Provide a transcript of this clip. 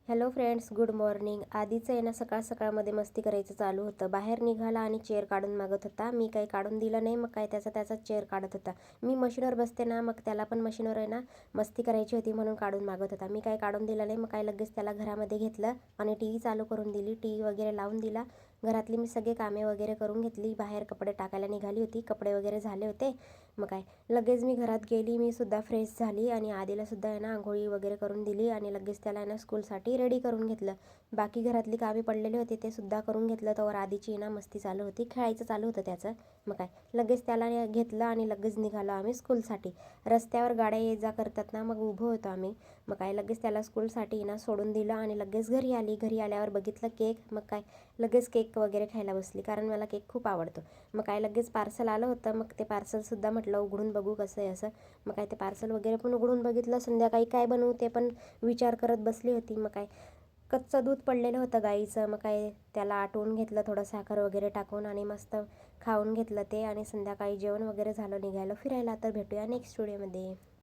Hello friends, good morning. आधीचं आहे ना सकाळ सकाळमध्ये मस्ती करायचं चालू होतं. बाहेर निघाला आणि चेअर काढून मागत होता. मी काही काढून दिलं नाही, मग काय त्याचा चेअर काढत होता. मी मशीनवर बसते ना, मग त्याला पण मशीनवर आहे ना मस्ती करायची होती म्हणून काढून मागत होता. मी काही काढून दिलं नाही. मग काय लगेच त्याला घरामध्ये घेतलं आणि टी व्ही चालू करून दिली. टी व्ही वगैरे लावून दिला. घरातली मी सगळे कामे वगैरे करून घेतली. बाहेर कपडे टाकायला निघाली होती. कपडे वगैरे झाले होते. मग काय लगेच मी घरात गेली. मी सुद्धा फ्रेश झाली आणि आधीला सुद्धा आहे ना आंघोळी वगैरे करून दिली आणि लगेच त्याला आहे ना स्कूलसाठी रेडी करून घेतलं. बाकी घरातली कामे पडलेली होती ते सुद्धा करून घेतलं. तर आधीची ना मस्ती चालू होती, खेळायचं चालू होतं त्याचं. मग काय लगेच त्याला घेतलं आणि लगेच निघालो आम्ही स्कूलसाठी. रस्त्यावर गाड्या ये जा करतात ना, मग उभं होतो आम्ही. मग काय लगेच त्याला स्कूलसाठी ना सोडून दिलं आणि लगेच घरी आली. घरी आल्यावर बघितलं केक. मग काय लगेच केक वगैरे खायला बसली, कारण मला केक खूप आवडतो. मग काय लगेच पार्सल आलं होतं. मग ते पार्सलसुद्धा म्हटलं उघडून बघू कसं आहे असं. मग काय ते पार्सल वगैरे पण उघडून बघितलं. संध्याकाळी काय बनवू ते पण विचार करत बसली होती. मग काय कच्चं दूध पडलेलं होतं गाईचं. मग काय त्याला आटवून घेतलं थोडं साखर वगैरे टाकून आणि मस्त खाऊन घेतलं ते. आणि संध्याकाळी जेवण वगैरे झालं, निघायला फिरायला. तर भेटूया नेक्स्ट व्हिडिओमध्ये.